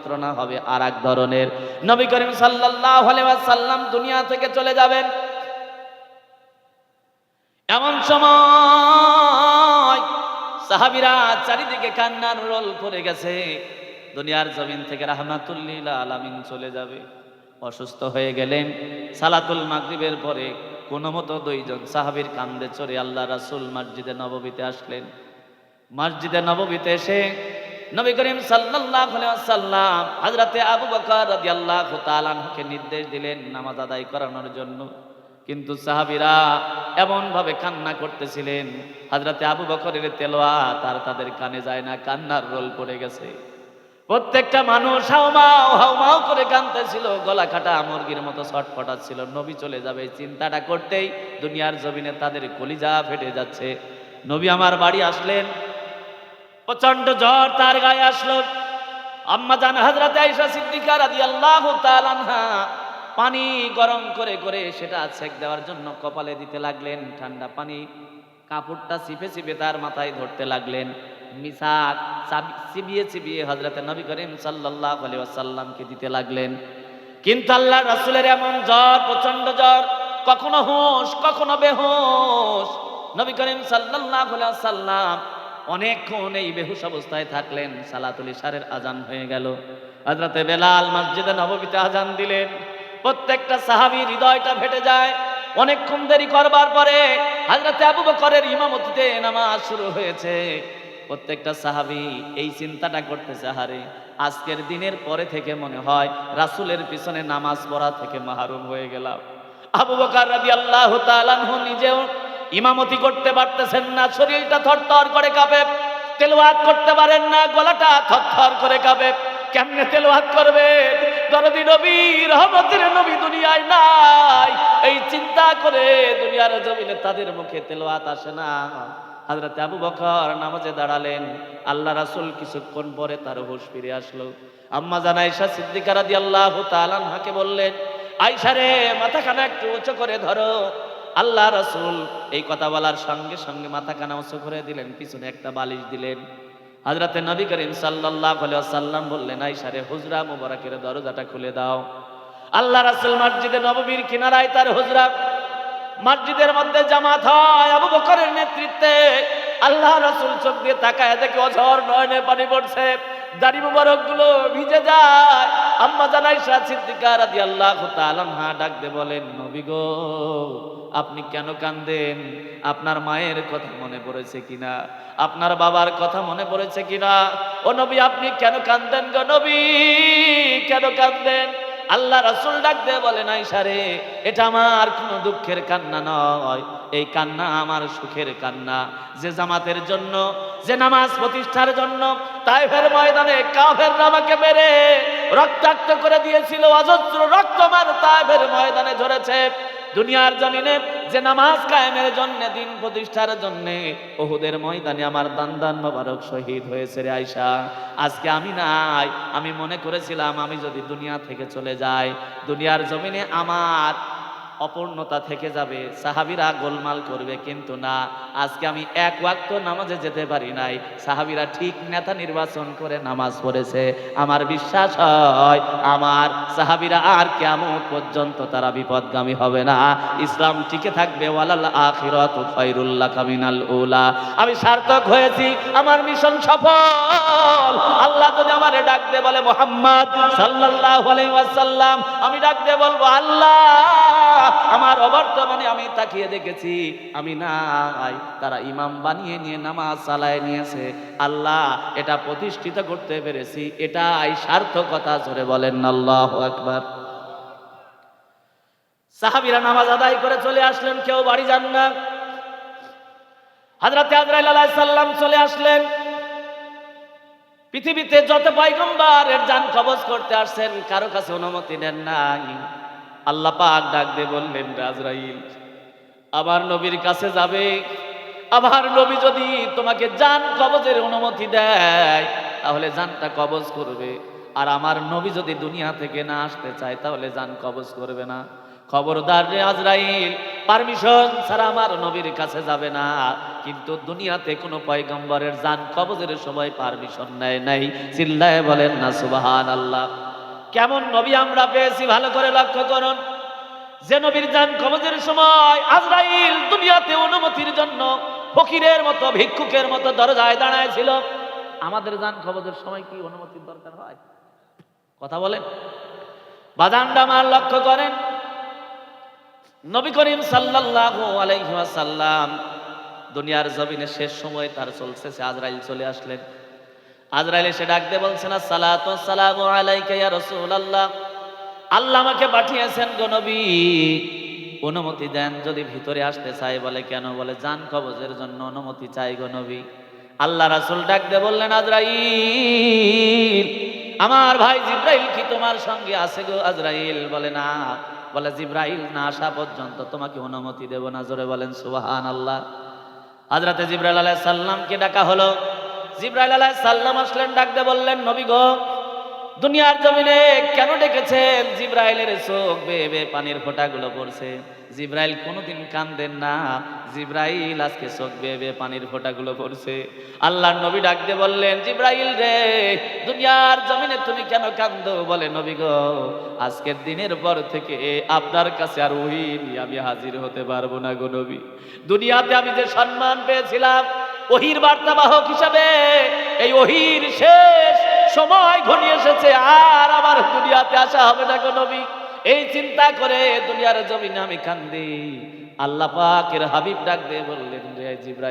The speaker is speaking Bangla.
যন্ত্রণা হবে আর এক ধরনের। নবী করিম সাল্লাল্লাহু আলাইহি ওয়াসাল্লাম দুনিয়া থেকে চলে যাবেন, এমন সময় সাহাবীরা চারিদিকে কান্নার রোল পড়ে গেছে। দুনিয়ার জমিন থেকে রাহমাতুল লিল আলামিন চলে যাবে, অসুস্থ হয়ে গেলেন। সালাতুল মাগরিবের পরে কোনো মতো দুইজন সাহাবীর কান্দে চড়ে আল্লাহ রাসূল মসজিদে নববীতে আসলেন। মসজিদে নববীতে এসে নবী করিম সাল্লাল্লাহু আলাইহি ওয়াসাল্লাম হযরতে আবু বকর রাদিয়াল্লাহু তাআলা আনহুকে নির্দেশ দিলেন নামাজ আদায় করানোর জন্য। কিন্তু সাহাবীরা এমন ভাবে কান্না করতেছিলেন, হযরতে আবু বকরের তেলাওয়াত আর তাদের কানে যায় না, কান্নার রোল পড়ে গেছে। প্রত্যেকটা মানুষ হাউমাউ হাউমাউ করে কাঁদতেছিল, গলা কাটা মুরগির মতো ছটফটাচ্ছিল। নবী চলে যাবে চিন্তাটা করতেই দুনিয়ার জমিনে তাদের কলিজা ফেটে যাচ্ছে। নবী আমার বাড়ি আসলেন, প্রচন্ড জ্বর তার গায়ে আসলো। আম্মা জান হযরত আয়েশা সিদ্দিকা রাদিয়াল্লাহু তাআলা আনহা পানি গরম করে করে সেটা ছেক দেওয়ার জন্য কপালে দিতে লাগলেন। ঠান্ডা পানি কাপড়টা চিপে চিপে তার মাথায় ধরতে লাগলেন। মিসাক চিবিয়ে চিবিয়ে হযরত নবী করিম সাল্লাল্লাহু আলাইহি ওয়াসাল্লামকে দিতে লাগলেন। কিন্তু আল্লাহর রাসূলের এমন জ্বর, প্রচন্ড জ্বর, কখনো হুঁশ কখনো বেহুশ। নবী করিম সাল্লাল্লাহু আলাইহি ওয়াসাল্লাম অনেকক্ষণ এই বেহুশ অবস্থায় থাকলেন। সালাতুল ইশারের আজান হয়ে গেল। হযরতে বেলাল মসজিদে নববীতে আজান দিলেন। প্রত্যেকটা সাহাবীর হৃদয়টা ফেটে যায়। অনেকক্ষণ দেরি করবার পরে হযরতে আবু বকরের ইমামতিতে নামাজ শুরু হয়েছে। প্রত্যেকটা সাহাবী এই চিন্তাটা করতেছে, হারে আজকের দিনের পরে থেকে মনে হয় রাসূলের পিছনে নামাজ পড়া থেকে মাহরুম হয়ে গেলাম। আবু বকর রাদিয়াল্লাহু তাআলা আনহু নিজেও ইমামতি করতে পারতেছেন না, শরীরটা থরথর করে কাঁপে। তেলাওয়াত করতে পারেন না, গলাটা থরথর করে কাঁপে। কেমনে তেলাওয়াত করবে? দরদি নবী, রহমতের নবী দুনিয়ায় নাই, এই চিন্তা করে দুনিয়ার জমিনে তাদের মুখে তেলাওয়াত আসে না। হযরত আবু বকর নামাজে দাঁড়ালেন। আল্লাহ রাসূল কিছুক্ষণ পরে তার হুঁশ ফিরে আসলো। আম্মা জান আয়েশা সিদ্দিকা রাদিয়াল্লাহু তাআলা আনহাকে বললেন, আয়েশা রে, মাথাখানা একটু উঁচু করে ধরো। আল্লাহ রাসূল এই কথা বলার সঙ্গে সঙ্গে মাথাখানা উঁচু করে দিলেন, পিছনে একটা বালিশ দিলেন। হযরতে নবী করিম সাল্লাল্লাহু আলাইহি ওয়াসাল্লাম বললেন, আয়েশা রে, হুজরা মুবারকের দরজাটা খুলে দাও। আল্লাহ রাসূল মসজিদে নববীর কিনারায় তার হুজরা, মসজিদের মধ্যে জামাত হয় আবু বকরের নেতৃত্বে। আল্লাহ রাসূল চোখ দিয়ে তাকায় দেখে অঝর নয়নে পানি পড়ছে, দাড়ি মুবারক গুলো ভিজে যায়। আম্মা জান আয়েশা সিদ্দিকা রাদিয়াল্লাহু তাআলা আনহা ডাক দিয়ে বলেন, নবী গো, আপনি কেন কাঁদেন? আপনার মায়ের কথা মনে পড়েছে কিনা? আপনার বাবার কথা মনে পড়েছে কিনা? ও নবী, আপনি কেন কাঁদেন গো নবী, কেন কাঁদেন? আল্লাহ রাসূল ডাক দিয়ে বলেন, আয়েশা রে, এটা আমার কোনো দুঃখের কান্না নয়, এই কান্না আমার সুখের কান্না। যে জামাতের জন্য, যে নামাজ প্রতিষ্ঠার জন্য তায়েফের ময়দানে কাফেররা আমাকে মেরে রক্তাক্ত করে দিয়েছিল, অজস্র রক্ত আমার তায়েফের ময়দানে ঝরেছে। দুনিয়ার জমিনে যে নামাজ কায়েমের জন্য, দিন প্রতিষ্ঠার জন্য উহুদের ময়দানে আমার দান মোবারক শহীদ হয়েছে রে আয়েশা। আজকে আমি নাই, আমি মনে করেছিলাম আমি যদি দুনিয়া থেকে চলে যাই, দুনিয়ার জমিনে আমার অপূর্ণতা থেকে যাবে, সাহাবীরা গোলমাল করবে, কিন্তু না, আজকে আমি এক ওয়াক্ত নামাজে যেতে পারি নাই। সাহাবীরা ঠিক নেতা নির্বাচন করে নামাজ পড়েছে। আমার বিশ্বাস হয় আমার সাহাবীরা আর কিয়ামত পর্যন্ত তারা বিপদগামী হবে না, ইসলাম টিকে থাকবে। ওয়ালাল আখিরাতু খায়রুল লাকা মিনাল উলা। আমি সার্থক হয়েছি, আমার মিশন সফল। আল্লাহ যদি আমারে ডাক দিয়ে বলে মুহাম্মদ সাল্লাল্লাহু আলাইহি ওয়াসাল্লাম, আমি ডাক দিয়ে বলবো, আল্লাহ আমার অবর্তমানে আমি তাকিয়ে দেখেছি আমি নাই, তারা ইমাম বানিয়ে নিয়ে নামাজ চালায় নিয়েছে। আল্লাহ, এটা প্রতিষ্ঠিত করতে পেরেছি, এটাই সার্থকতা। জোরে বলেন আল্লাহু আকবার। সাহাবীরা নামাজ আদায় করে চলে আসলেন, কেউ বাড়ি যান না। হযরতে আজরাইল আলাইহিস সালাম চলে আসলেন। পৃথিবীতে যত পয়গম্বরের জান কবজ করতে আসছেন, কারো কাছে অনুমতি নেন নাই। আল্লাহ পাক ডাক দিয়ে বললেন, আজরাইল আমার নবীর কাছে যাবে, আমার নবী যদি তোমাকে জান কবজের অনুমতি দেয় তাহলে জানটা কবজ করবে, আর আমার নবী যদি দুনিয়া থেকে না আসতে চায় তাহলে জান কবজ করবে না। খবরদার রে আজরাইল, পারমিশন ছাড়া আমার নবীর কাছে যাবে না। কিন্তু দুনিয়াতে কোনো পয়গম্বরের জান কবজের সময় পারমিশন নেয় নাই। চিল্লায় বলেন না সুবহানাল্লাহ। কেমন নবী আমরা পেয়েছি ভালো করে লক্ষ্য করুন। যে নবীর জান কবজের সময় আজরাইল দুনিয়াতে অনুমতির জন্য ফকিরের মতো ভিক্ষুকের মতো দরজায় দাঁড়ায় ছিল, আমাদের জান কবজের সময় কি অনুমতির দরকার হয়? কথা বলেন। বাজানটা আমার লক্ষ্য করেন, নবী করিম সাল্লাল্লাহু আলাইহি ওয়াসাল্লাম দুনিয়ার জমিনে শেষ সময় তার চলছে, আজরাইল চলে আসলেন। আজরাইল এসে ডাক দিয়ে বলছেন, আসসালাতু ওয়াসসালামু আলাইকা ইয়া রাসূলুল্লাহ, আল্লাহ আমাকে পাঠিয়েছেন গো নবী, অনুমতি দেন যদি ভিতরে আসতে চাই। বলে কেন? বলে জান কবজের জন্য অনুমতি চাই গো নবী। আল্লাহ রাসূল ডাক দিয়ে বললেন, আজরাইল, আমার ভাই জিব্রাইল কি তোমার সঙ্গে আছে গো? আজরাইল বলে না। বলে জিব্রাইল না আসা পর্যন্ত তোমাকে অনুমতি দেব না। জোরে বলেন সুবহানাল্লাহ। হযরতে জিব্রাইল আলাইহিস সালামকে ডাকা হলো। জিব্রাইল আলাইহিস সালাম আসলেন, ডাক দিয়ে বললেন, নবী গো, দুনিয়ার জমিনে কেন ডেকেছেন? জিব্রাইলের চোখ বেয়ে বেয়ে পানির ফোঁটাগুলো পড়ছে। জিব্রাইল কোনোদিন কান্দেন না, জিব্রাইল আজকে চোখ বেয়ে বেয়ে পানির ফোঁটাগুলো পড়ছে। আল্লাহর নবী ডাক দিয়ে বললেন, জিব্রাইল রে, দুনিয়ার জমিনে তুমি কেন কান্দো? বলে নবী গো, আজকের দিনের পর থেকে আপনার কাছে আর ওহী নিয়ে আমি হাজির হতে পারবো না গো নবী। দুনিয়াতে আমি যে সম্মান পেয়েছিলাম ওহীর বার্তাবাহক হিসাবে, এই ওহীর শেষ সময় ঘনিয়ে এসেছে, আর আমার দুনিয়াতে আসা হবে না গো নবী। এই চিন্তা করে দুনিয়ার জমিনে আমি কান্দি। আল্লাহ পাকের হাবিব ডাক দিয়ে বললেন, রে জিব্রাইল,